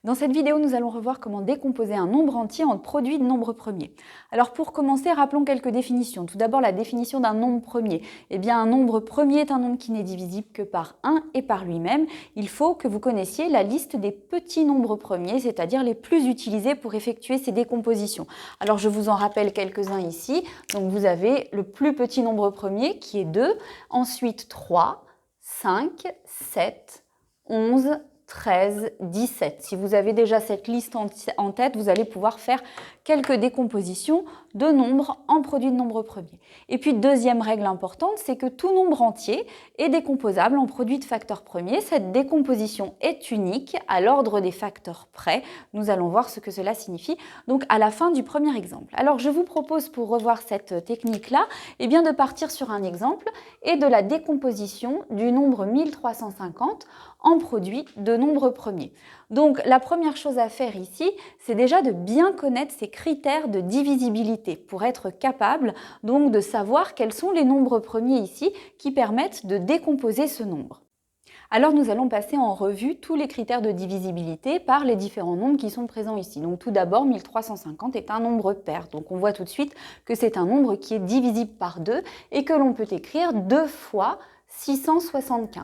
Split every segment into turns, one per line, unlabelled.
Dans cette vidéo, nous allons revoir comment décomposer un nombre entier en produit de nombres premiers. Alors pour commencer, rappelons quelques définitions. Tout d'abord, la définition d'un nombre premier. Eh bien, un nombre premier est un nombre qui n'est divisible que par 1 et par lui-même. Il faut que vous connaissiez la liste des petits nombres premiers, c'est-à-dire les plus utilisés pour effectuer ces décompositions. Alors je vous en rappelle quelques-uns ici. Donc vous avez le plus petit nombre premier qui est 2, ensuite 3, 5, 7, 11, 13, 17. Si vous avez déjà cette liste en tête, vous allez pouvoir faire quelques décompositions de nombres en produits de nombres premiers. Et puis, deuxième règle importante, c'est que tout nombre entier est décomposable en produits de facteurs premiers. Cette décomposition est unique à l'ordre des facteurs près. Nous allons voir ce que cela signifie donc à la fin du premier exemple. Alors, je vous propose pour revoir cette technique-là, eh bien, de partir sur un exemple et de la décomposition du nombre 1350 en produit de nombres premiers. Donc la première chose à faire ici, c'est déjà de bien connaître ces critères de divisibilité pour être capable donc de savoir quels sont les nombres premiers ici qui permettent de décomposer ce nombre. Alors nous allons passer en revue tous les critères de divisibilité par les différents nombres qui sont présents ici. Donc tout d'abord, 1350 est un nombre pair. Donc on voit tout de suite que c'est un nombre qui est divisible par 2 et que l'on peut écrire 2 fois 675.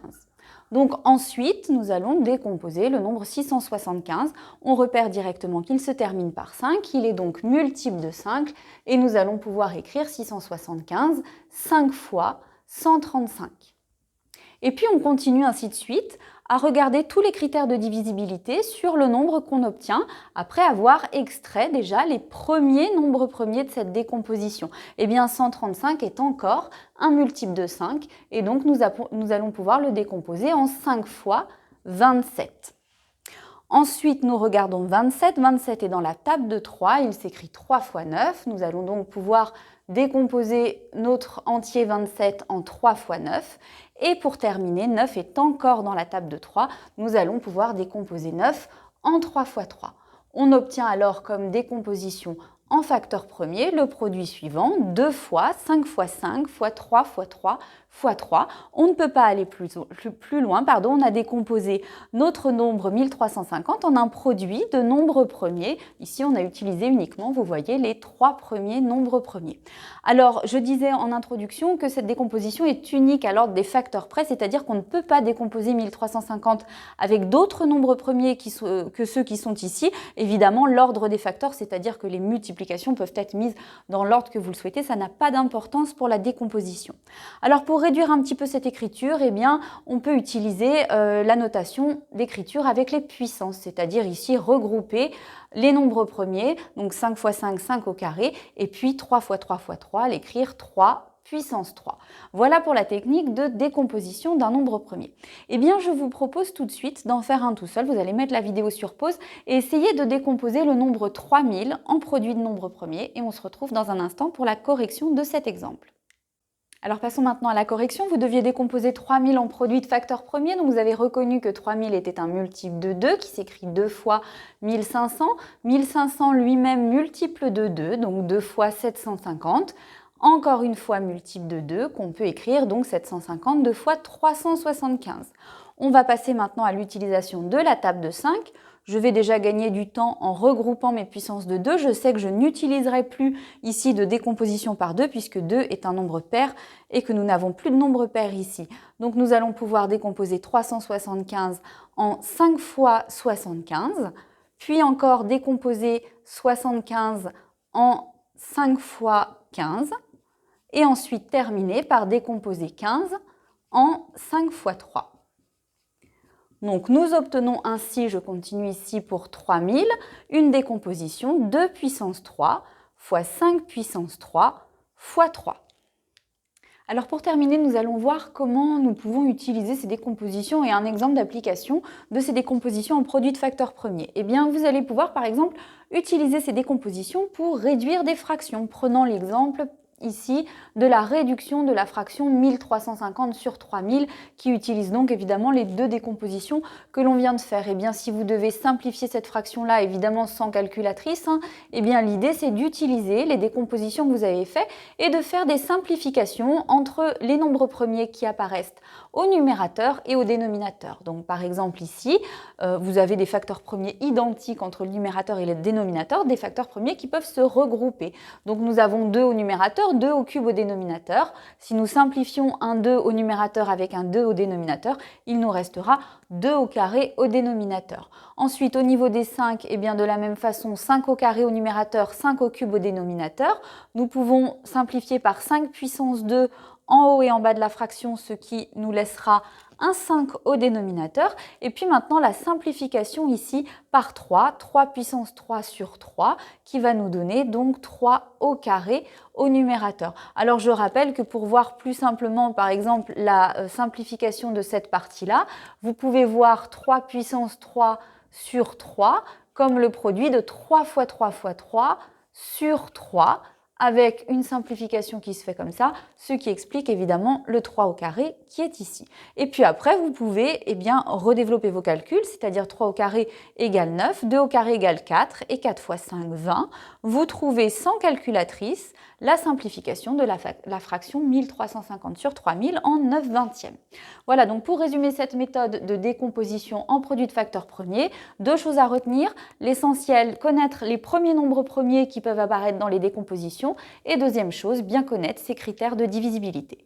Donc ensuite, nous allons décomposer le nombre 675. On repère directement qu'il se termine par 5, il est donc multiple de 5 et nous allons pouvoir écrire 675 5 fois 135. Et puis on continue ainsi de suite à regarder tous les critères de divisibilité sur le nombre qu'on obtient après avoir extrait déjà les premiers nombres premiers de cette décomposition. Eh bien 135 est encore un multiple de 5 et donc nous allons pouvoir le décomposer en 5 fois 27. Ensuite, nous regardons 27. 27 est dans la table de 3, il s'écrit 3 fois 9. Nous allons donc pouvoir décomposer notre entier 27 en 3 fois 9. Et pour terminer, 9 est encore dans la table de 3. Nous allons pouvoir décomposer 9 en 3 fois 3. On obtient alors comme décomposition en facteur premier le produit suivant, 2 fois 5 fois 5 fois 3 fois 3 fois 3. On ne peut pas aller plus loin, on a décomposé notre nombre 1350 en un produit de nombres premiers. Ici, on a utilisé uniquement, vous voyez, les 3 premiers nombres premiers. Alors, je disais en introduction que cette décomposition est unique à l'ordre des facteurs près, c'est-à-dire qu'on ne peut pas décomposer 1350 avec d'autres nombres premiers que ceux qui sont ici. Évidemment, l'ordre des facteurs, c'est-à-dire que les multiplications peuvent être mises dans l'ordre que vous le souhaitez, ça n'a pas d'importance pour la décomposition. Alors, pour réduire un petit peu cette écriture, eh bien, on peut utiliser la notation d'écriture avec les puissances, c'est-à-dire ici regrouper les nombres premiers, donc 5 fois 5, 5 au carré, et puis 3 fois 3 fois 3, l'écrire 3 puissance 3. Voilà pour la technique de décomposition d'un nombre premier. Eh bien, je vous propose tout de suite d'en faire un tout seul. Vous allez mettre la vidéo sur pause et essayer de décomposer le nombre 3000 en produit de nombres premiers, et on se retrouve dans un instant pour la correction de cet exemple. Alors passons maintenant à la correction. Vous deviez décomposer 3000 en produit de facteurs premiers. Donc vous avez reconnu que 3000 était un multiple de 2 qui s'écrit 2 fois 1500. 1500 lui-même multiple de 2, donc 2 fois 750. Encore une fois multiple de 2 qu'on peut écrire donc 750 2 fois 375. On va passer maintenant à l'utilisation de la table de 5. Je vais déjà gagner du temps en regroupant mes puissances de 2. Je sais que je n'utiliserai plus ici de décomposition par 2 puisque 2 est un nombre pair et que nous n'avons plus de nombre pair ici. Donc nous allons pouvoir décomposer 375 en 5 fois 75, puis encore décomposer 75 en 5 fois 15 et ensuite terminer par décomposer 15 en 5 fois 3. Donc nous obtenons ainsi, je continue ici pour 3000, une décomposition 2 puissance 3 fois 5 puissance 3 fois 3. Alors pour terminer, nous allons voir comment nous pouvons utiliser ces décompositions et un exemple d'application de ces décompositions en produits de facteurs premiers. Eh bien, vous allez pouvoir par exemple utiliser ces décompositions pour réduire des fractions. Prenons l'exemple ici de la réduction de la fraction 1350 sur 3000 qui utilise donc évidemment les deux décompositions que l'on vient de faire. Et bien si vous devez simplifier cette fraction-là, évidemment sans calculatrice, et bien l'idée c'est d'utiliser les décompositions que vous avez faites et de faire des simplifications entre les nombres premiers qui apparaissent au numérateur et au dénominateur. Donc par exemple ici, vous avez des facteurs premiers identiques entre le numérateur et le dénominateur, des facteurs premiers qui peuvent se regrouper. Donc nous avons 2 au numérateur, 2 au cube au dénominateur. Si nous simplifions un 2 au numérateur avec un 2 au dénominateur, il nous restera 2 au carré au dénominateur. Ensuite, au niveau des 5, eh bien de la même façon, 5 au carré au numérateur, 5 au cube au dénominateur. Nous pouvons simplifier par 5 puissance 2 en haut et en bas de la fraction, ce qui nous laissera un 5 au dénominateur. Et puis maintenant, la simplification ici par 3, 3 puissance 3 sur 3, qui va nous donner donc 3 au carré au numérateur. Alors je rappelle que pour voir plus simplement, par exemple, la simplification de cette partie-là, vous pouvez voir 3 puissance 3 sur 3 comme le produit de 3 fois 3 fois 3 sur 3, avec une simplification qui se fait comme ça, ce qui explique évidemment le 3 au carré qui est ici. Et puis après, vous pouvez redévelopper vos calculs, c'est-à-dire 3 au carré égale 9, 2 au carré égale 4, et 4 fois 5, 20. Vous trouvez sans calculatrice la simplification de la fraction 1350 sur 3000 en 9/20e. Voilà, donc pour résumer cette méthode de décomposition en produit de facteurs premiers, 2 choses à retenir. L'essentiel, connaître les premiers nombres premiers qui peuvent apparaître dans les décompositions. Et deuxième chose, bien connaître ces critères de divisibilité.